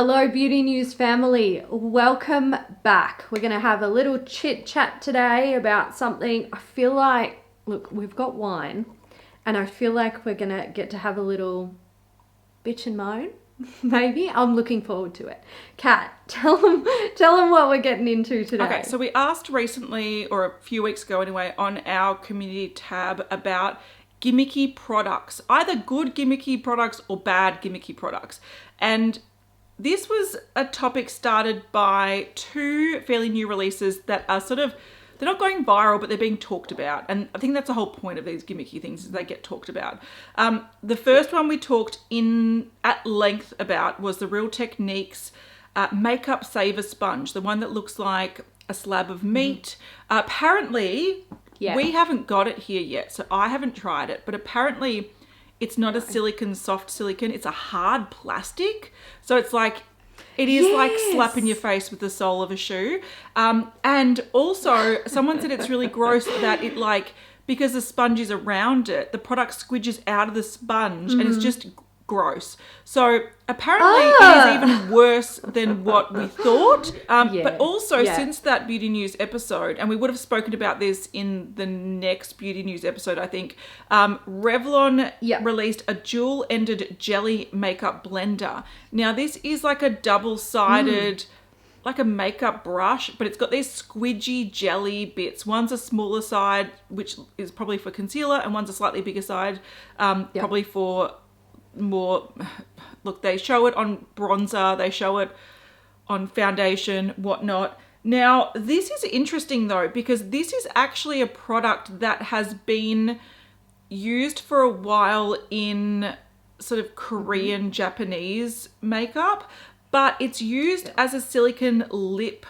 Hello Beauty News family, welcome back. We're going to have a little chit chat today about something. I feel like, look, we've got wine and I feel like we're going to get to have a little bitch and moan, maybe. I'm looking forward to it. Kat, tell them what we're getting into today. Okay, so we asked recently, or a few weeks ago anyway, on our community tab about gimmicky products, either good gimmicky products or bad gimmicky products. And this was a topic started by two fairly new releases that are they're not going viral, but they're being talked about. And I think that's the whole point of these gimmicky things, is they get talked about. The first one we talked at length about was the Real Techniques Makeup Saver Sponge, the one that looks like a slab of meat. Apparently, we haven't got it here yet, so I haven't tried it, but apparently it's not a soft silicone, it's a hard plastic. So it's like, it is like slapping your face with the sole of a shoe. And also, someone said it's really gross that it because the sponge is around it, the product squidges out of the sponge and it's just gross. So apparently it is even worse than what we thought. But also since that Beauty News episode, and we would have spoken about this in the next Beauty News episode, I think, Revlon released a dual-ended jelly makeup blender. Now this is like a double-sided, like a makeup brush, but it's got these squidgy jelly bits. One's a smaller side, which is probably for concealer, and one's a slightly bigger side, probably for more, look, they show it on bronzer, they show it on foundation, whatnot. Now, this is interesting though, because this is actually a product that has been used for a while in sort of Korean, Japanese makeup, but it's used as a silicone lip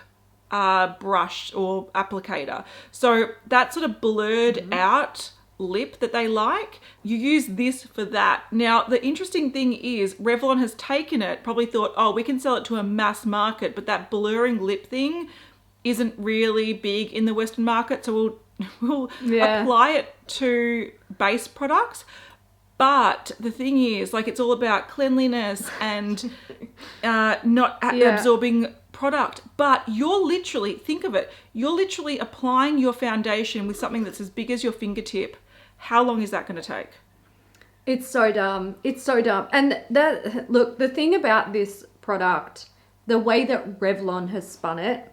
brush or applicator. So that sort of blurred out lip that they like, you use this for that. Now, the interesting thing is Revlon has taken it, probably thought, oh, we can sell it to a mass market, but that blurring lip thing isn't really big in the Western market, so we'll apply it to base products. But the thing is, it's all about cleanliness and not absorbing product. But you're literally, think of it, you're literally applying your foundation with something that's as big as your fingertip. How long is that going to take? It's so dumb. It's so dumb. And look, the thing about this product, the way that Revlon has spun it,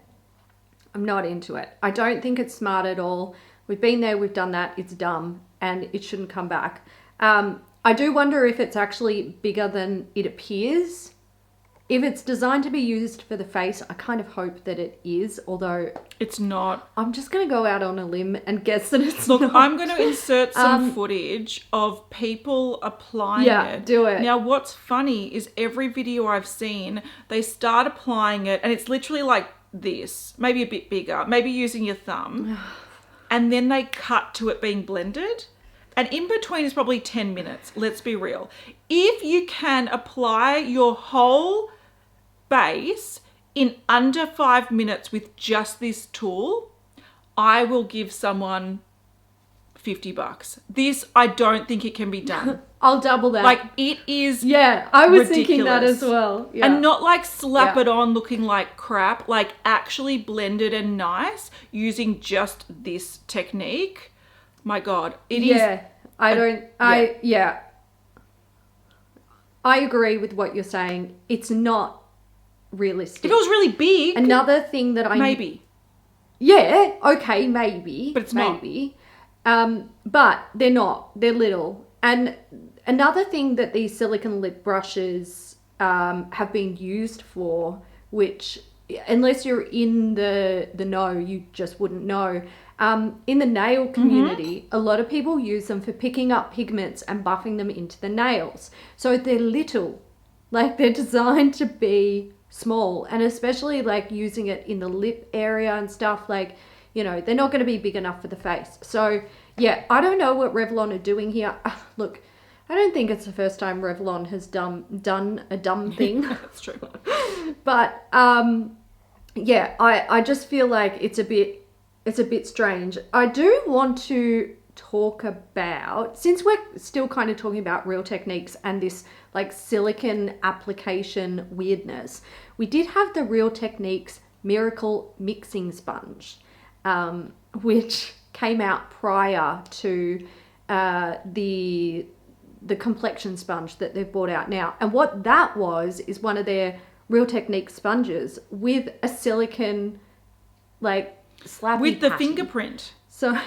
I'm not into it. I don't think it's smart at all. We've been there, we've done that. It's dumb and it shouldn't come back. I do wonder if it's actually bigger than it appears. If it's designed to be used for the face, I kind of hope that it is, although it's not. I'm just going to go out on a limb and guess that it's not. Look, I'm going to insert some footage of people applying it. Yeah, do it. Now, what's funny is every video I've seen, they start applying it and it's literally like this, maybe a bit bigger, maybe using your thumb, and then they cut to it being blended. And in between is probably 10 minutes, let's be real. If you can apply your whole base in under 5 minutes with just this tool, I will give someone $50. This, I don't think it can be done. I'll double that. It is I was ridiculous. Thinking that as well. Yeah. And not slap it on looking like crap, actually blended and nice using just this technique. My God, it is. I agree with what you're saying. It's not realistic. If it was really big, another thing that maybe but it's maybe not. But they're not. They're little. And another thing that these silicone lip brushes have been used for, which unless you're in the know, you just wouldn't know. In the nail community, a lot of people use them for picking up pigments and buffing them into the nails. So they're little, they're designed to be small, and especially using it in the lip area and stuff, they're not going to be big enough for the face. So yeah, I don't know what Revlon are doing here. Look, I don't think it's the first time Revlon has done a dumb thing. That's true. But I just feel like it's a bit strange. I do want to talk about, since we're still kind of talking about Real Techniques and this like silicone application weirdness, we did have the Real Techniques Miracle Mixing Sponge, which came out prior to the complexion sponge that they've brought out now. And what that was is one of their Real Techniques sponges with a silicone like slappy with the patty. fingerprint. So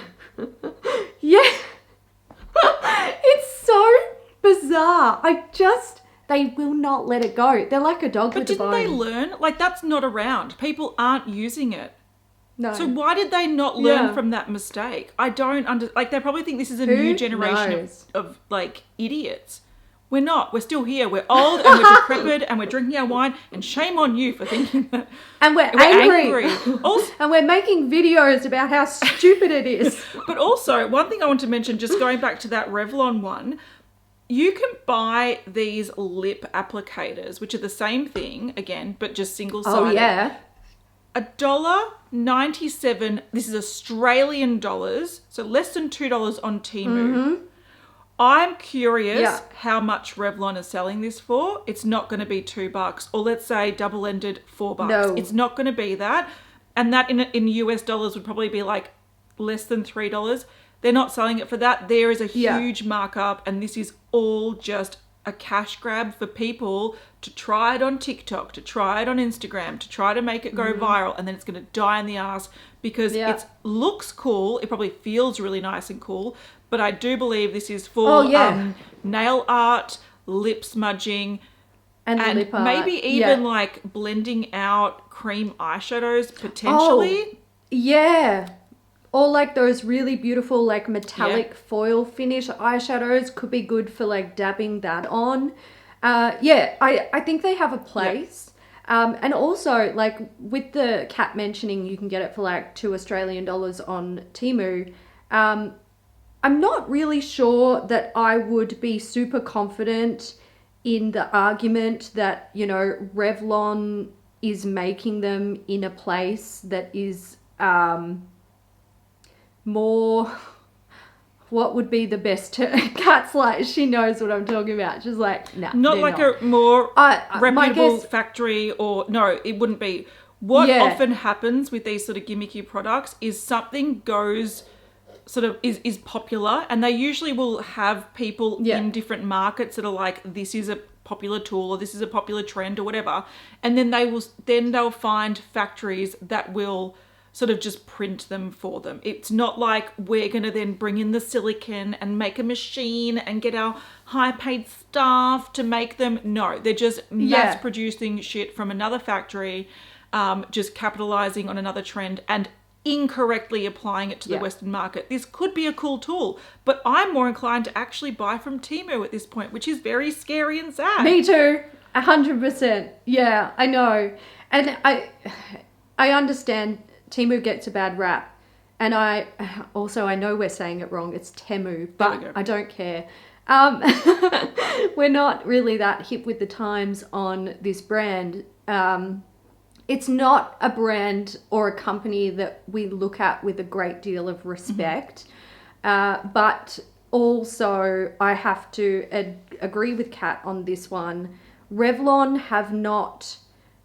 yeah, it's so bizarre. They will not let it go. They're like a dog But with a bone. didn't they learn? Like, that's not around. People aren't using it. No. So why did they not learn Yeah. from that mistake? I don't like, they probably think this is a new generation knows? of like idiots. We're not. We're still here. We're old and we're decrepit and we're drinking our wine, and shame on you for thinking that. And we're angry. angry. Also, And we're making videos about how stupid it is. but also, one thing I want to mention, just going back to that Revlon one, you can buy these lip applicators, which are the same thing, again, but just single-sided. Oh, yeah. $1.97. This is Australian dollars, so less than $2 on Temu. Mm-hmm. I'm curious Yeah. how much Revlon is selling this for. It's not going to be $2, or let's say double-ended $4. No. It's not going to be that, and that in US dollars would probably be like less than $3. They're not selling it for that. There is a huge markup, and this is all just a cash grab for people to try it on TikTok, to try it on Instagram, to try to make it go viral, and then it's going to die in the ass because it looks cool. It probably feels really nice and cool, but I do believe this is for nail art, lip smudging, and lip art. maybe even like blending out cream eyeshadows potentially. Oh, yeah. Or like those really beautiful like metallic foil finish eyeshadows could be good for like dabbing that on. I think they have a place. And also like with the cat mentioning you can get it for like $2 Australian on Temu. I'm not really sure that I would be super confident in the argument that, you know, Revlon is making them in a place that is more, what would be the best Cat's like, she knows what I'm talking about. She's like, nah, not like a more reputable guess, factory, or no, it wouldn't be. What often happens with these sort of gimmicky products is something goes sort of is popular, and they usually will have people in different markets that are like, this is a popular tool or this is a popular trend or whatever, and then they'll find factories that will sort of just print them for them. It's not like we're going to then bring in the silicone and make a machine and get our high paid staff to make them. No, they're just mass producing shit from another factory, just capitalizing on another trend and incorrectly applying it to the Western market. This could be a cool tool, but I'm more inclined to actually buy from Temu at this point, which is very scary and sad. Me too, 100%. Yeah, I know. And I understand Temu gets a bad rap, and I know we're saying it wrong. It's Temu, but I don't care. We're not really that hip with the times on this brand. It's not a brand or a company that we look at with a great deal of respect. But also I have to agree with Kat on this one. Revlon have not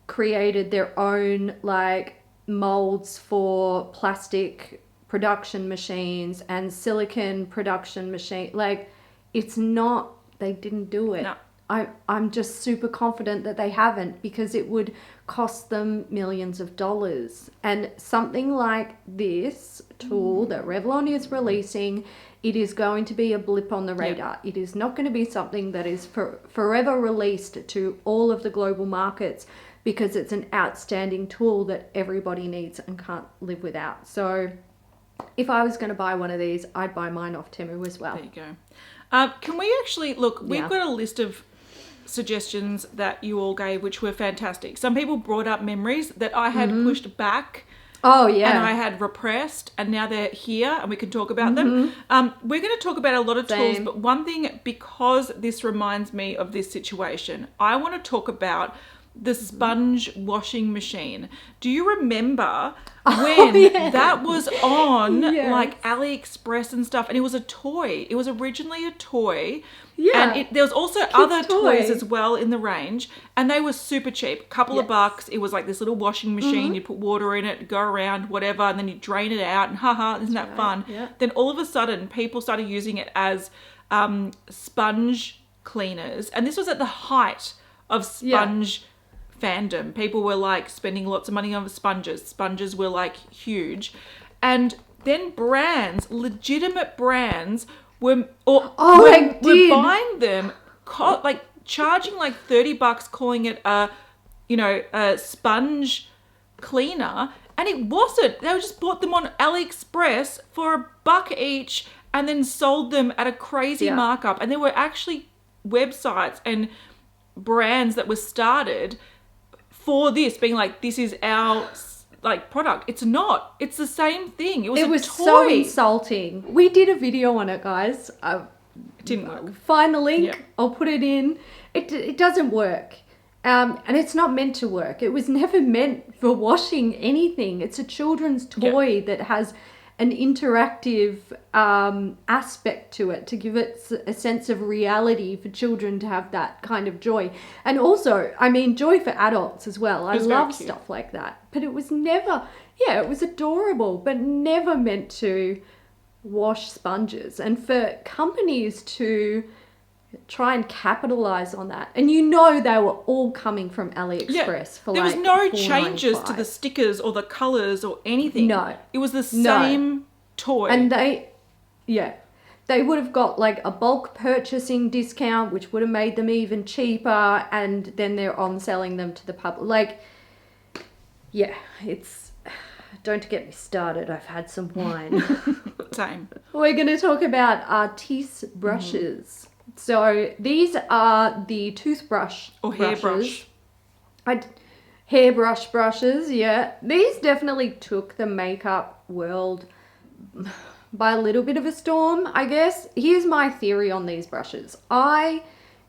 created their own like molds for plastic production machines and silicone production machine. Like, it's not, they didn't do it. No. I'm just super confident that they haven't, because it would cost them millions of dollars. And something like this tool that Revlon is releasing, it is going to be a blip on the radar. It is not going to be something that is forever released to all of the global markets, because it's an outstanding tool that everybody needs and can't live without. So if I was going to buy one of these, I'd buy mine off Temu as well. There you go. Can we actually, look, we've got a list of suggestions that you all gave, which were fantastic. Some people brought up memories that I had pushed back. Oh, yeah. And I had repressed, and now they're here and we can talk about them. We're going to talk about a lot of tools, but one thing, because this reminds me of this situation, I want to talk about the sponge washing machine. Do you remember when that was on like AliExpress and stuff? And it was a toy. It was originally a toy. Yeah. And there was also other toys as well in the range. And they were super cheap. A couple of bucks. It was like this little washing machine. You put water in it, go around, whatever. And then you drain it out. And haha, isn't that fun? Yeah. Then all of a sudden, people started using it as sponge cleaners. And this was at the height of sponge fandom. People were like spending lots of money on sponges. Sponges were like huge. And then brands, legitimate brands, were buying them, like charging like $30, calling it a sponge cleaner. And it wasn't. They just bought them on AliExpress for $1 each and then sold them at a crazy markup. And there were actually websites and brands that were started for this, being like, this is our like product. It's not. It's the same thing. It was a toy. So insulting. We did a video on it, guys. It didn't work. Find the link. Yep. I'll put it in. It doesn't work. And it's not meant to work. It was never meant for washing anything. It's a children's toy that has an interactive aspect to it to give it a sense of reality for children to have that kind of joy. And also, I mean, joy for adults as well. I love stuff like that. But it was never, it was adorable, but never meant to wash sponges. And for companies to try and capitalize on that, and they were all coming from AliExpress for there was no changes to the stickers or the colors or anything. No, it was the same toy. And they would have got like a bulk purchasing discount, which would have made them even cheaper, and then they're on selling them to the public. Like, it's, don't get me started. I've had some wine. Same. We're going to talk about Artis Brushes. So these are the toothbrush or hairbrush. Hairbrush brushes, yeah. These definitely took the makeup world by a little bit of a storm, I guess. Here's my theory on these brushes. I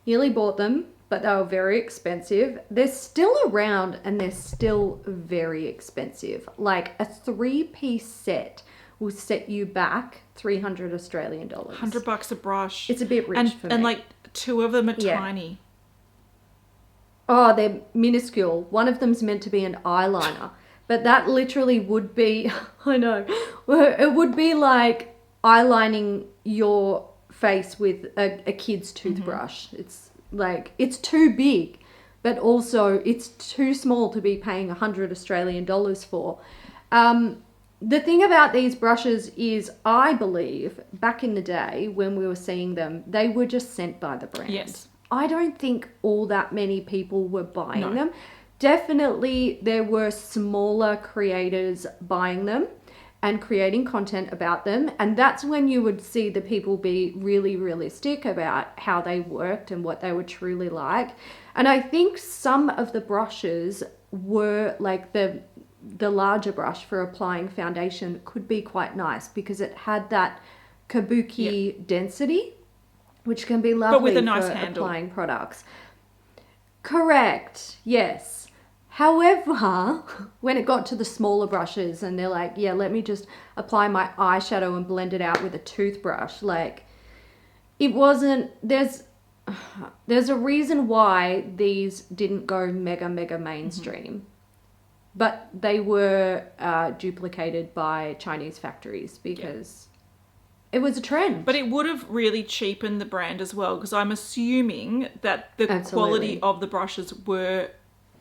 nearly bought them, but they were very expensive. They're still around and they're still very expensive. Like a 3-piece set will set you back $300 Australian. $100 a brush. It's a bit rich for me. And like 2 of them are tiny. Oh, they're minuscule. One of them's meant to be an eyeliner, but that literally would be, I know, it would be like eyelining your face with a kid's toothbrush. It's like, it's too big, but also it's too small to be paying $100 Australian for. The thing about these brushes is, I believe, back in the day when we were seeing them, they were just sent by the brand. Yes. I don't think all that many people were buying them. Definitely there were smaller creators buying them and creating content about them. And that's when you would see the people be really realistic about how they worked and what they were truly like. And I think some of the brushes were like the larger brush for applying foundation could be quite nice because it had that kabuki density, which can be lovely, but with a nice handle. Applying products. Correct, yes. However, when it got to the smaller brushes and they're like, let me just apply my eyeshadow and blend it out with a toothbrush, like, it wasn't, there's a reason why these didn't go mega mainstream. But they were duplicated by Chinese factories because it was a trend. But it would have really cheapened the brand as well, because I'm assuming that the quality of the brushes were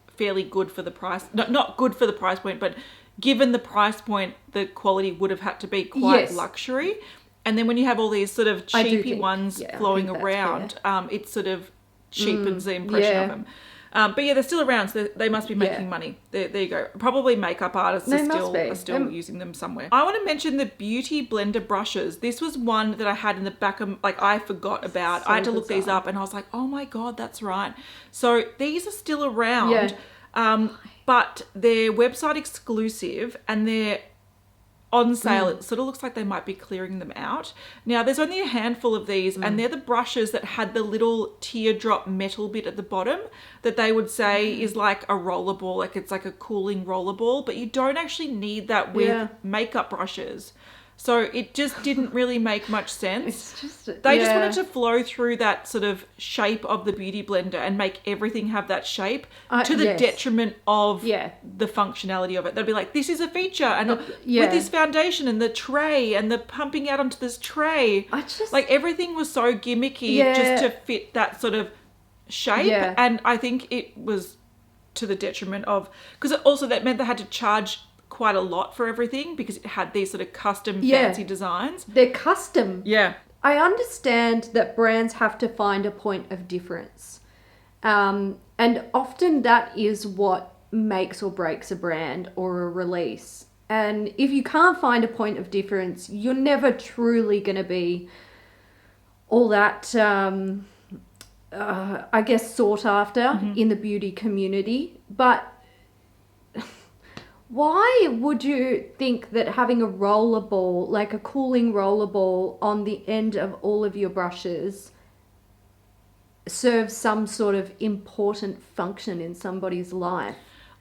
fairly good for the price. Not good for the price point, but given the price point, the quality would have had to be quite luxury. And then when you have all these sort of cheapy ones flowing around, it sort of cheapens the impression of them. But they're still around, so they must be making money. There you go. Probably makeup artists are still using them somewhere. I want to mention the Beauty Blender brushes. This was one that I had in the back of, like, I forgot about. So I had to look these up and I was like, oh my God, that's right. So these are still around, but they're website exclusive and they're on sale, it sort of looks like they might be clearing them out. Now, there's only a handful of these, and they're the brushes that had the little teardrop metal bit at the bottom that they would say is like a rollerball, like it's like a cooling rollerball, but you don't actually need that with makeup brushes. So it just didn't really make much sense. They just wanted to flow through that sort of shape of the Beauty Blender and make everything have that shape to the detriment of the functionality of it. They'd be like, this is a feature, and with this foundation and the tray and the pumping out onto this tray. Like everything was so gimmicky just to fit that sort of shape. And I think it was to the detriment of, because also that meant they had to charge quite a lot for everything because it had these sort of custom fancy designs. They're custom. Yeah. I understand that brands have to find a point of difference. And often that is what makes or breaks a brand or a release. And if you can't find a point of difference, you're never truly going to be all that, I guess, sought after in the beauty community. But why would you think that having a rollerball, like a cooling rollerball on the end of all of your brushes serves some sort of important function in somebody's life?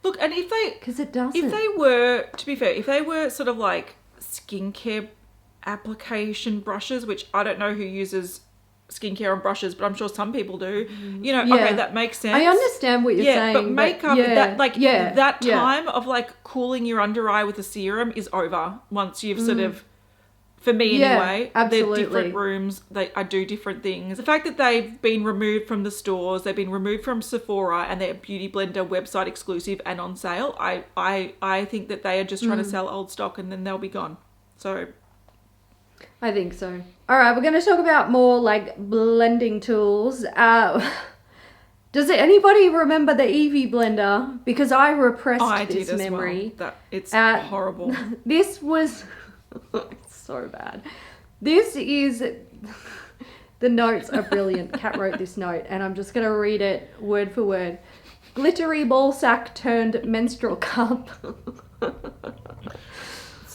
Look, and if they... Because it doesn't. If they were, to be fair, if they were sort of like skincare application brushes, which I don't know who uses skincare on brushes, but I'm sure some people do. You know, okay, that makes sense. I understand what you're saying. But makeup, that time of like cooling your under eye with a serum is over once you've sort of, for me anyway, absolutely. They're different rooms. I do different things. The fact that they've been removed from the stores, they've been removed from Sephora, and they're Beauty Blender website exclusive and on sale, I think that they are just trying to sell old stock and then they'll be gone. So... I think so. All right, we're going to talk about more like blending tools. Does anybody remember the Eevee Blender? Because I repressed this memory. Well. It's horrible. This was it's so bad. This is the notes are brilliant. Kat wrote this note, and I'm just going to read it word for word. Glittery ball sack turned menstrual cup.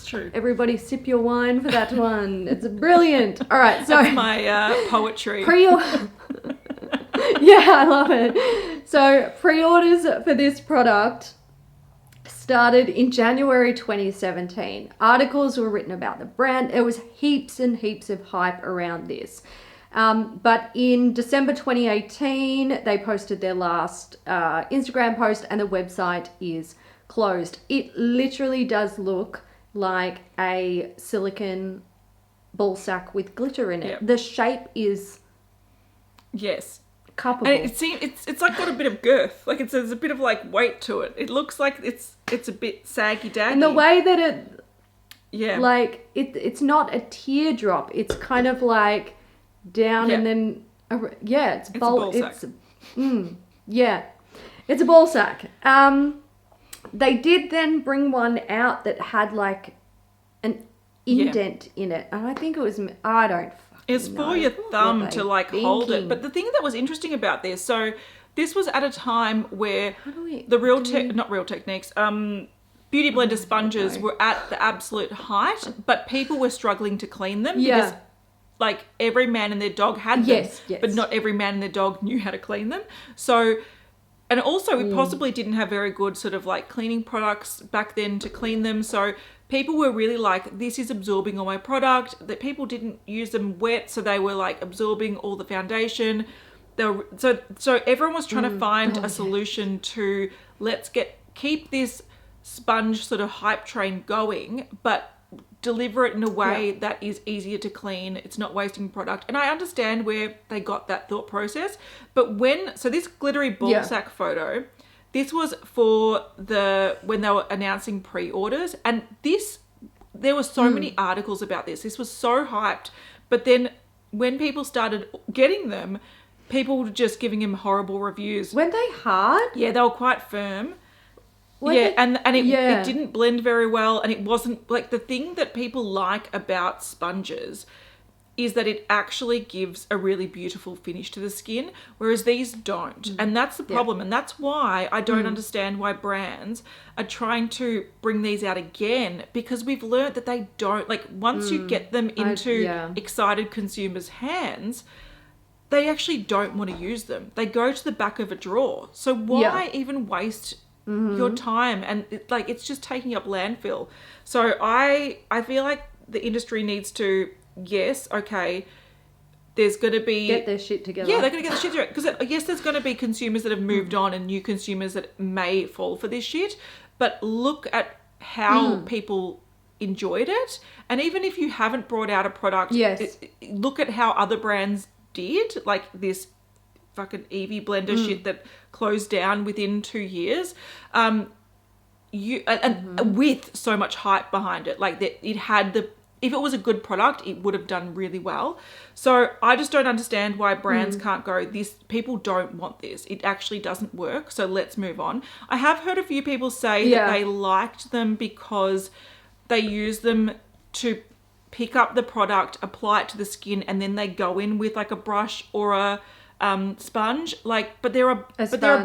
True. Everybody sip your wine for that one. It's brilliant. All right, so that's my poetry. Yeah, I love it. So pre-orders for this product started in January 2017. Articles were written about the brand. There was heaps and heaps of hype around this. But in December 2018, they posted their last Instagram post, and the website is closed. It literally does look like a silicone ball sack with glitter in it. Yep. The shape is cuppable. And it's like got a bit of girth. Like there's a bit of like weight to it. It looks like it's a bit saggy daggy. And the way that it like it's not a teardrop. It's kind of like down and then it's a ball sack. It's a ball sack. They did then bring one out that had like an indent in it. And I think it was, I don't It's for your thumb to like hold it. But the thing that was interesting about this, so this was at a time where the Real Techniques, Beauty Blender sponges were at the absolute height, but people were struggling to clean them because like every man and their dog had them, but not every man and their dog knew how to clean them. So... And also, we possibly didn't have very good sort of like cleaning products back then to clean them. So people were really like, this is absorbing all my product. That people didn't use them wet, so they were like absorbing all the foundation. So everyone was trying to find a solution to keep this sponge sort of hype train going, but deliver it in a way that is easier to clean. It's not wasting product. And I understand where they got that thought process. But so this glittery ball sack photo, this was for when they were announcing pre-orders. And there were so many articles about this. This was so hyped. But then when people started getting them, people were just giving them horrible reviews. Weren't they hard? Yeah, they were quite firm. It didn't blend very well, and it wasn't like the thing that people like about sponges is that it actually gives a really beautiful finish to the skin, whereas these don't. And that's the problem. And that's why I don't understand why brands are trying to bring these out again, because we've learned that they don't, like, once you get them into excited consumers' hands, they actually don't want to use them. They go to the back of a drawer. So why even waste your time? And it's just taking up landfill. So I feel like the industry needs to, yes, okay, there's going to be... Get their shit together. Yeah, they're going to get their shit together. Because yes, there's going to be consumers that have moved on and new consumers that may fall for this shit. But look at how people enjoyed it. And even if you haven't brought out a product, look at how other brands did. Like this fucking Eevee Blender shit that closed down within 2 years. With so much hype behind it. Like it had the... If it was a good product, it would have done really well. So I just don't understand why brands can't go, this, people don't want this. It actually doesn't work. So let's move on. I have heard a few people say that they liked them because they use them to pick up the product, apply it to the skin, and then they go in with like a brush or a sponge. But there are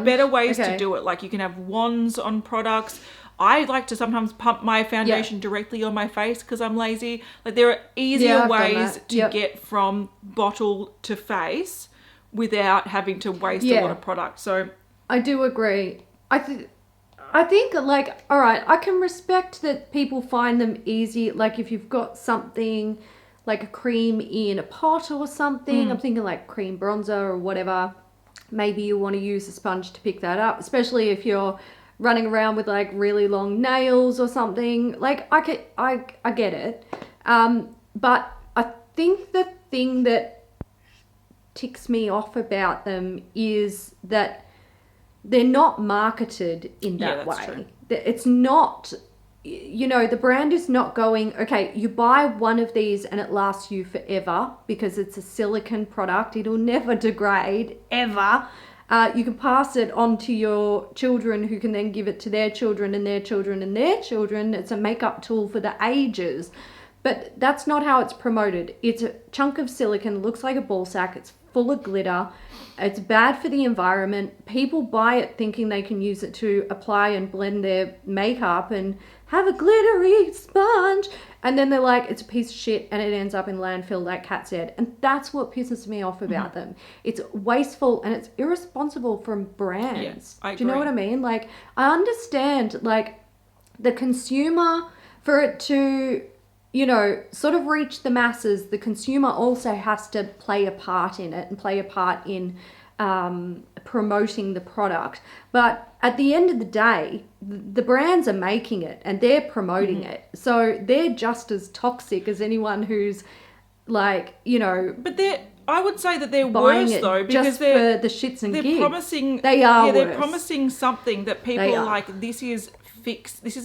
better ways to do it. Like you can have wands on products. I like to sometimes pump my foundation directly on my face because I'm lazy. Like there are easier ways to get from bottle to face without having to waste a lot of product. So I do agree. I think like, all right, I can respect that people find them easy. Like if you've got something like a cream in a pot or something, I'm thinking like cream bronzer or whatever. Maybe you want to use a sponge to pick that up, especially if you're running around with like really long nails or something. Like I get it. But I think the thing that ticks me off about them is that they're not marketed in that way. True. It's not, you know, the brand is not going, okay, you buy one of these and it lasts you forever because it's a silicone product. It'll never degrade ever. You can pass it on to your children who can then give it to their children and their children and their children. It's a makeup tool for the ages. But that's not how it's promoted. It's a chunk of silicone, looks like a ball sack. It's full of glitter. It's bad for the environment. People buy it thinking they can use it to apply and blend their makeup and have a glittery sponge. And then they're like, it's a piece of shit and it ends up in landfill, like Kat said. And that's what pisses me off about them. It's wasteful and it's irresponsible from brands. Yes, I agree. Do you know what I mean? Like, I understand, like, the consumer, for it to, you know, sort of reach the masses, the consumer also has to play a part in it and play a part in promoting the product. But at the end of the day, the brands are making it and they're promoting it. So they're just as toxic as anyone who's like, you know... But I would say that they're worse though, because they're for the shits and gigs. Promising... They are worse. They're promising something that people are like, this is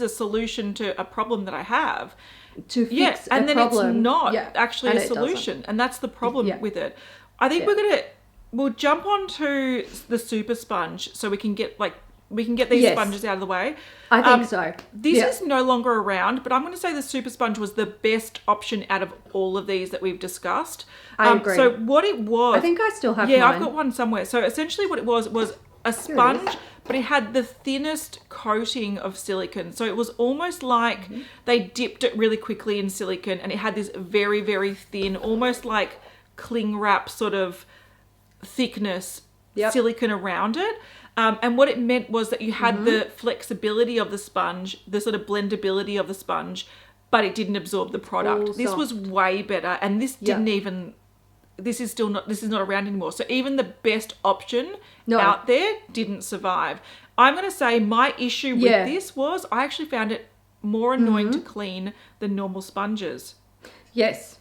a solution to a problem that I have. To fix a and then problem. It's not actually a solution. And that's the problem with it. I think we'll jump on to the super sponge so we can get these sponges out of the way. I think so. This is no longer around, but I'm going to say the super sponge was the best option out of all of these that we've discussed. I agree. So what it was... I think I still have mine. Yeah, I've got one somewhere. So essentially what it was a sponge, but it had the thinnest coating of silicone. So it was almost like they dipped it really quickly in silicone and it had this very, very thin, almost like cling wrap sort of thickness silicone around it. And what it meant was that you had the flexibility of the sponge, the sort of blendability of the sponge, but it didn't absorb the product. This was way better. And this didn't even... This is not around anymore. So even the best option out there didn't survive. I'm going to say my issue with this was I actually found it more annoying to clean than normal sponges. Yes,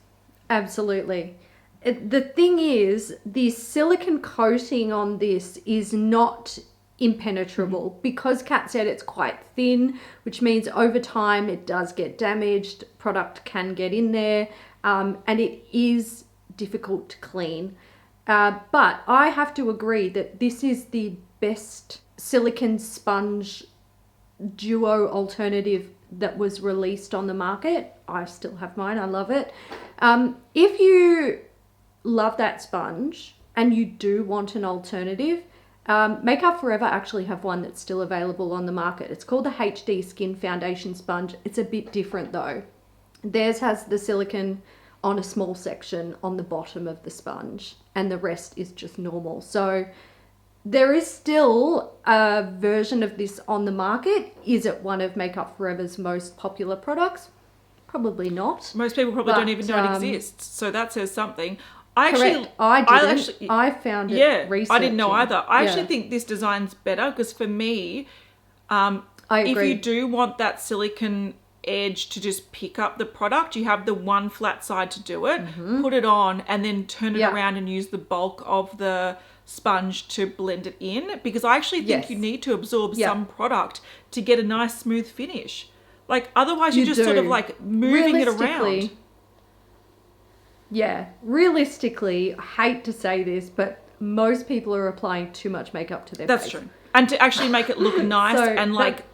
absolutely. The thing is, the silicone coating on this is not impenetrable because Kat said it's quite thin, which means over time it does get damaged. Product can get in there, and it is difficult to clean. But I have to agree that this is the best silicone sponge duo alternative that was released on the market. I still have mine. I love it. If you love that sponge and you do want an alternative, Makeup Forever actually have one that's still available on the market. It's called the HD Skin Foundation Sponge. It's a bit different though. Theirs has the silicone on a small section on the bottom of the sponge, and the rest is just normal. So there is still a version of this on the market. Is it one of Makeup Forever's most popular products? Probably not. Most people probably don't even know it exists. So that says something. I correct. I found it researching. I didn't know either. I actually think this design's better because for me, I agree. if you do want that silicone edge to just pick up the product, you have the one flat side to do it, put it on, and then turn it around and use the bulk of the sponge to blend it in, because I actually think you need to absorb some product to get a nice smooth finish. Like otherwise you're just sort of like moving it around. Yeah, realistically, I hate to say this, but most people are applying too much makeup to their face. That's true. And to actually make it look nice and like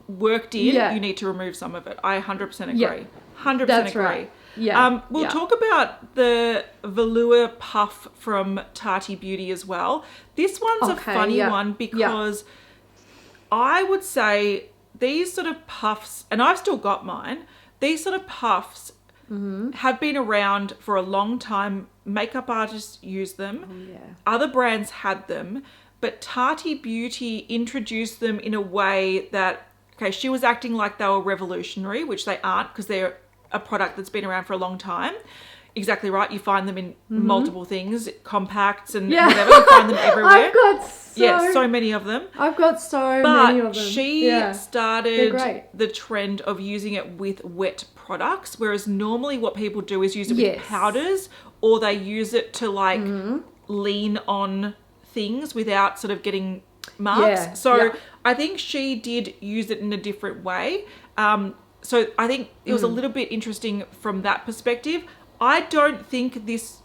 worked in, you need to remove some of it. I 100% agree. Yeah, 100% that's agree. right. Yeah. We'll talk about the velour puff from Tati Beauty as well. This one's a funny one because I would say these sort of puffs, and I've still got mine, these sort of puffs have been around for a long time. Makeup artists use them. Other brands had them, but Tati Beauty introduced them in a way that, she was acting like they were revolutionary, which they aren't because they're a product that's been around for a long time. Exactly right. You find them in multiple things, compacts and whatever. You find them everywhere. I've got so many of them. I've got so many of them. But she started the trend of using it with wet products, whereas normally what people do is use it with powders, or they use it to like lean on things without sort of getting marks. I think she did use it in a different way. So I think it was a little bit interesting from that perspective. I don't think this...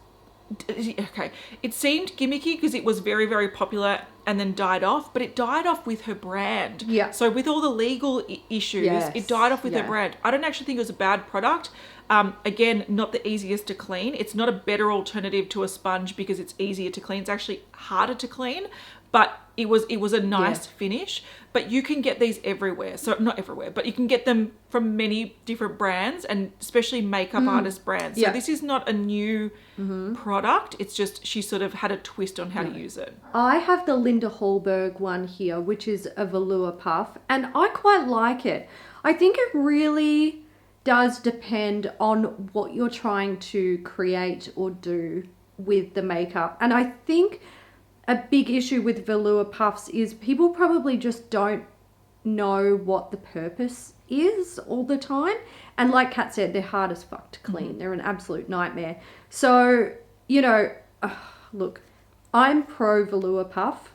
it seemed gimmicky because it was very, very popular and then died off, but it died off with her brand. Yeah. So with all the legal issues, it died off with her brand. I don't actually think it was a bad product. Again, not the easiest to clean. It's not a better alternative to a sponge because it's easier to clean. It's actually harder to clean, but it was a nice finish. But you can get these everywhere. So not everywhere, but you can get them from many different brands, and especially makeup artist brands. So this is not a new product. It's just she sort of had a twist on how to use it. I have the Linda Hallberg one here, which is a velour puff, and I quite like it. I think it really does depend on what you're trying to create or do with the makeup. And I think a big issue with velour puffs is people probably just don't know what the purpose is all the time. And like Kat said, they're hard as fuck to clean. They're an absolute nightmare. So, look, I'm pro velour puff,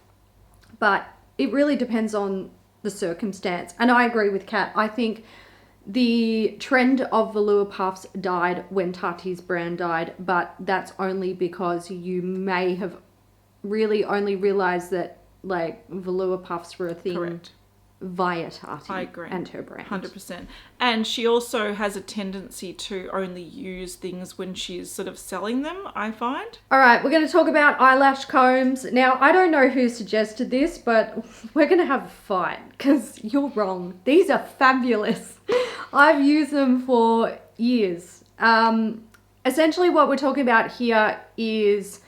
but it really depends on the circumstance. And I agree with Kat. I think the trend of velour puffs died when Tati's brand died, but that's only because you may have really only realized that like velour puffs were a thing via Tati. I agree. And her brand. 100%. And she also has a tendency to only use things when she's sort of selling them, I find. All right, we're going to talk about eyelash combs. Now, I don't know who suggested this, but we're going to have a fight because you're wrong. These are fabulous. I've used them for years. Essentially what we're talking about here is,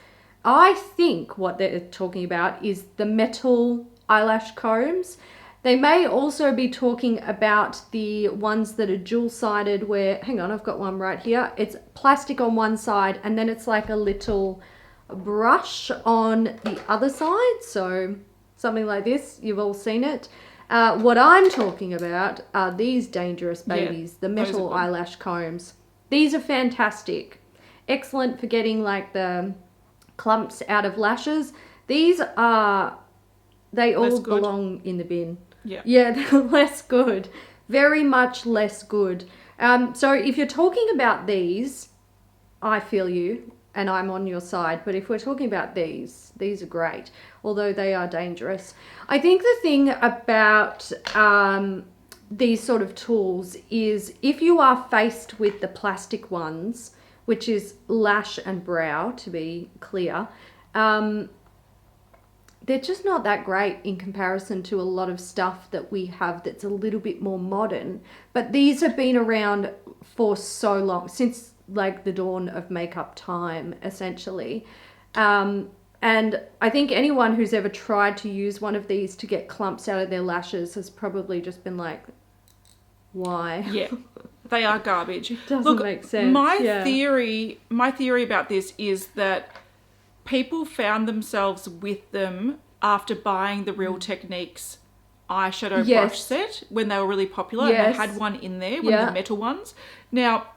I think what they're talking about is the metal eyelash combs. They may also be talking about the ones that are dual-sided where, hang on, I've got one right here. It's plastic on one side and then it's like a little brush on the other side. So something like this, you've all seen it. What I'm talking about are these dangerous babies, the metal eyelash combs. These are fantastic. Excellent for getting like the clumps out of lashes. These are, they all belong in the bin. Yeah, they're less good. Very much less good. So if you're talking about these, I feel you and I'm on your side. But if we're talking about these are great, although they are dangerous. I think the thing about these sort of tools is if you are faced with the plastic ones, which is lash and brow, to be clear, they're just not that great in comparison to a lot of stuff that we have that's a little bit more modern. But these have been around for so long, since like the dawn of makeup time, essentially. And I think anyone who's ever tried to use one of these to get clumps out of their lashes has probably just been like, why? Yeah, they are garbage. It doesn't make sense. My theory about this is that people found themselves with them after buying the Real Techniques eyeshadow brush set when they were really popular. And they had one in there, one of the metal ones. Now,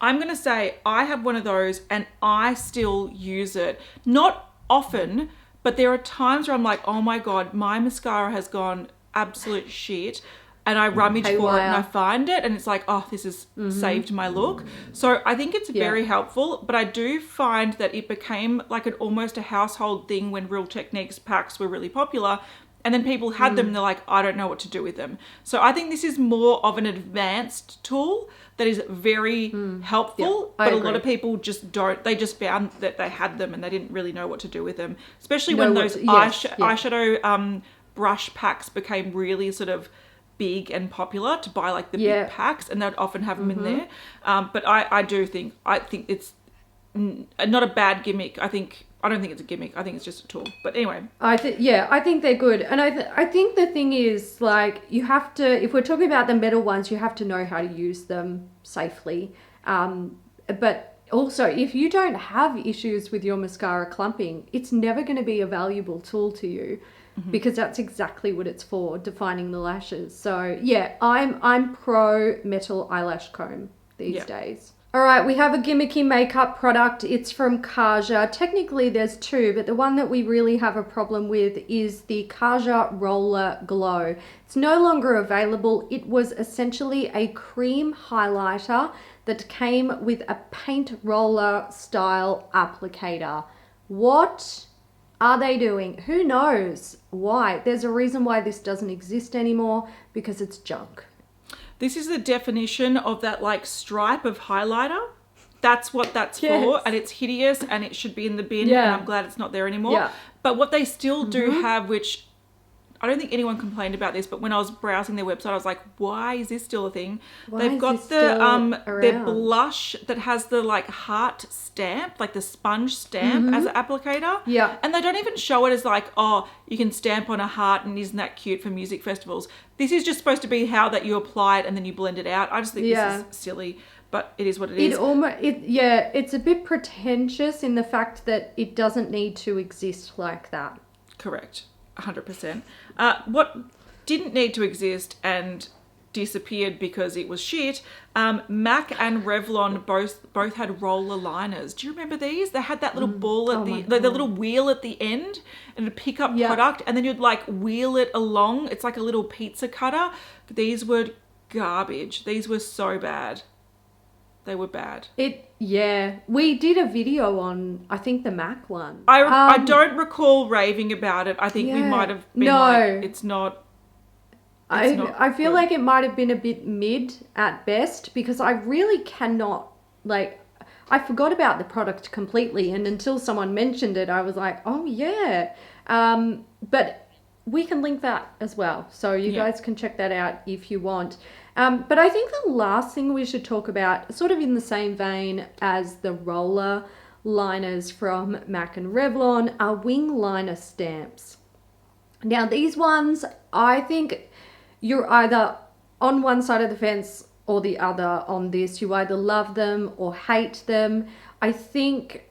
I'm going to say I have one of those and I still use it. Not often, but there are times where I'm like, oh my God, my mascara has gone absolute shit. And I rummage for it and I find it and it's like, oh, this has saved my look. So I think it's very helpful, but I do find that it became like almost a household thing when Real Techniques packs were really popular. And then people had them and they're like, I don't know what to do with them. So I think this is more of an advanced tool that is very helpful. But a lot of people just don't. They just found that they had them and they didn't really know what to do with them. Especially when those eyeshadow brush packs became really sort of big and popular to buy like the big packs, and they'd often have them in there. But I think it's not a bad gimmick. I don't think it's a gimmick. I think it's just a tool. But anyway, I think they're good. And I think the thing is, like, you have to, if we're talking about the metal ones, you have to know how to use them safely. But also, if you don't have issues with your mascara clumping, it's never going to be a valuable tool to you. Because that's exactly what it's for, defining the lashes. So yeah, I'm pro metal eyelash comb these days. All right, we have a Gimmicky makeup product. It's from Kaja. Technically there's two, but the one that we really have a problem with is the Kaja Roller Glow. It's no longer available. It was essentially a cream highlighter that came with a paint roller style applicator. What are they doing? Who knows why? There's a reason why this doesn't exist anymore, because it's junk. This is the definition of that like stripe of highlighter. That's what that's for, and it's hideous and it should be in the bin, and I'm glad it's not there anymore. But what they still do have, which I don't think anyone complained about this, but when I was browsing their website, I was like, why is this still a thing? They've got their blush that has the like heart stamp, like the sponge stamp as an applicator. Yeah. And they don't even show it as like, oh, you can stamp on a heart and isn't that cute for music festivals. This is just supposed to be how that you apply it and then you blend it out. I just think this is silly, but it is what it is. It's a bit pretentious in the fact that it doesn't need to exist like that. Correct. 100%. What didn't need to exist and disappeared because it was shit, MAC and Revlon both had roller liners. Do you remember these? They had that little ball at the little wheel at the end, and it'd pick up product, and then you'd like wheel it along. It's like a little pizza cutter. These were garbage. These were so bad. They were bad. We did a video on, I think, the MAC one. I don't recall raving about it. I think we might have been like, it's not. I feel like it might have been a bit mid at best, because I really cannot, like, I forgot about the product completely, and until someone mentioned it, I was like, oh yeah. But we can link that as well, so you guys can check that out if you want. But I think the last thing we should talk about, sort of in the same vein as the roller liners from MAC and Revlon, are wing liner stamps. Now these ones, I think you're either on one side of the fence or the other on this. You either love them or hate them. I think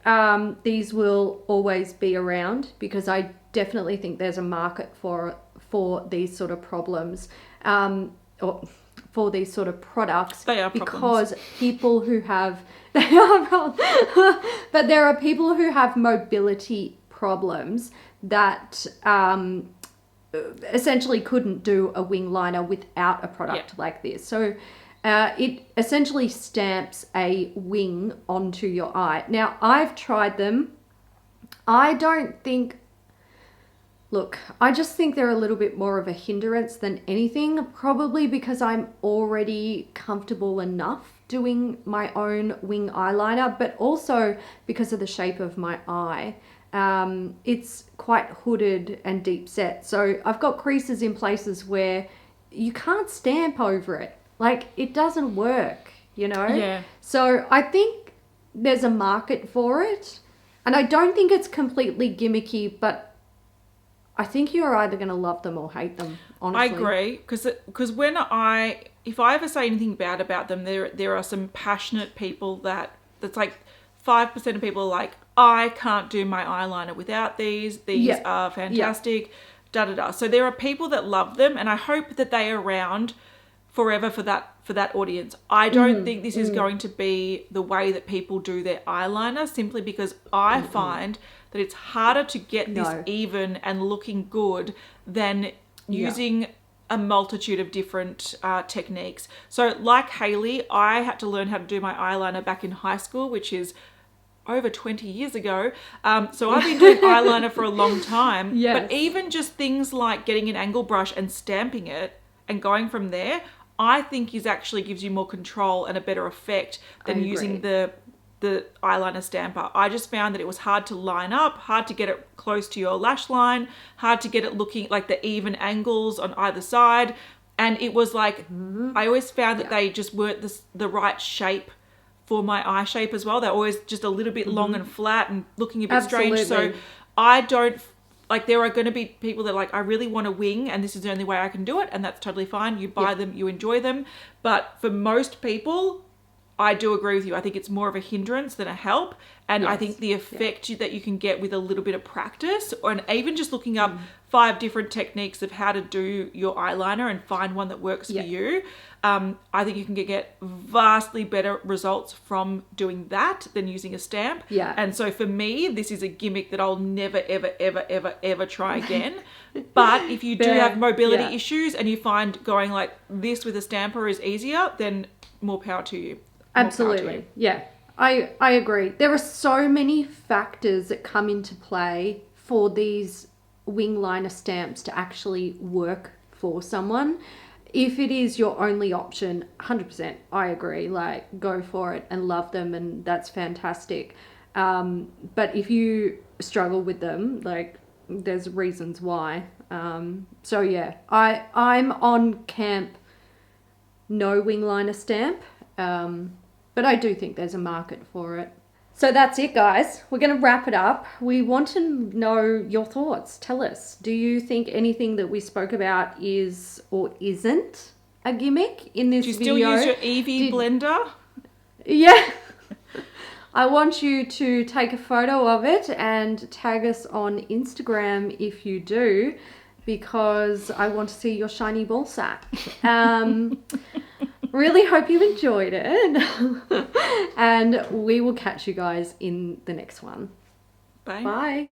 these will always be around, because I definitely think there's a market for these sort of problems, or for these sort of products. They are because people who have but there are people who have mobility problems that essentially couldn't do a wing liner without a product like this. So it essentially stamps a wing onto your eye. Now, I've tried them. I don't think Look, I just think they're a little bit more of a hindrance than anything, probably because I'm already comfortable enough doing my own wing eyeliner, but also because of the shape of my eye. It's quite hooded and deep set, so I've got creases in places where you can't stamp over it. Like, it doesn't work, you know? Yeah. So I think there's a market for it, and I don't think it's completely gimmicky, but I think you're either going to love them or hate them, honestly. I agree, because if I ever say anything bad about them, there are some passionate people that's like 5% of people are like, I can't do my eyeliner without these. These are fantastic. Da da da. So there are people that love them, and I hope that they are around forever for that audience. I don't think this is going to be the way that people do their eyeliner, simply because I find that it's harder to get this even and looking good than using a multitude of different techniques. So like Hailey, I had to learn how to do my eyeliner back in high school, which is over 20 years ago. So I've been doing eyeliner for a long time. Yes. But even just things like getting an angle brush and stamping it and going from there, I think actually gives you more control and a better effect than using the eyeliner stamper. I just found that it was hard to line up, hard to get it close to your lash line, hard to get it looking like the even angles on either side. And it was like, I always found that they just weren't the right shape for my eye shape as well. They're always just a little bit long and flat and looking a bit strange. So I don't, like, there are going to be people that are like, I really want a wing and this is the only way I can do it. And that's totally fine. You buy them, you enjoy them. But for most people, I do agree with you. I think it's more of a hindrance than a help. And I think the effect that you can get with a little bit of practice, and even just looking up 5 different techniques of how to do your eyeliner and find one that works for you, I think you can get vastly better results from doing that than using a stamp. Yeah. And so for me, this is a gimmick that I'll never, ever, ever, ever, ever try again. But if you do have mobility issues and you find going like this with a stamper is easier, then more power to you. Absolutely. Yeah, I agree. There are so many factors that come into play for these wing liner stamps to actually work for someone. If it is your only option, 100%, I agree. Like, go for it and love them, and that's fantastic. But if you struggle with them, like, there's reasons why. So yeah, I'm on camp no wing liner stamp. But I do think there's a market for it. So that's it, guys. We're going to wrap it up. We want to know your thoughts. Tell us, do you think anything that we spoke about is or isn't a gimmick in this video? Do you still use your Eevee Blender? Yeah. I want you to take a photo of it and tag us on Instagram if you do, because I want to see your shiny ball sack. Really hope you enjoyed it. And we will catch you guys in the next one. Bye. Bye.